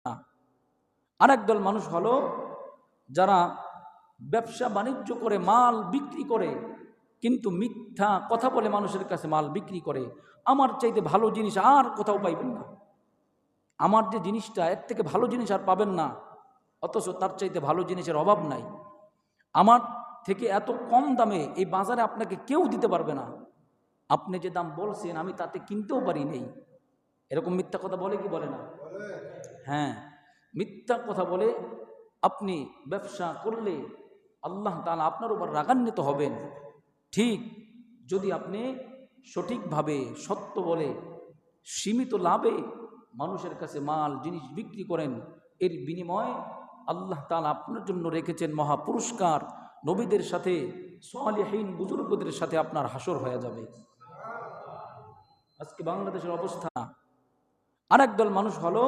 না। আরেক দল মানুষ হলো যারা ব্যবসা বাণিজ্য করে মাল বিক্রি করে, কিন্তু মিথ্যা কথা বলে মানুষের কাছে মাল বিক্রি করে। আমার চাইতে ভালো জিনিস আর কোথাও পাইবেন না, আমার যে জিনিসটা এর থেকে ভালো জিনিস আর পাবেন না, অথচ তার চাইতে ভালো জিনিসের অভাব নাই। আমার থেকে এত কম দামে এই বাজারে আপনাকে কেউ দিতে পারবে না, আপনি যে দাম বলছেন আমি তাতে কিনতেও পারি নেই। এরকম মিথ্যা কথা বলে কি বলে না? হ্যাঁ, মিথ্যা কথা বলে আপনি ব্যবসা করলে আল্লাহ তাআলা আপনার উপর রাগান্বিত হবেন। ঠিক যদি আপনি সঠিকভাবে সত্য বলে সীমিত লাভে মানুষের কাছে মাল জিনিস বিক্রি করেন, এর বিনিময়ে আল্লাহ তাআলা আপনার জন্য রেখেছেন মহা পুরস্কার। নবীদের সাথে, সালেহীন বুজুর্গদের সাথে আপনার হাসর হয়ে যাবে। আজকে বাংলাদেশের অবস্থা। আরেক দল মানুষ হলো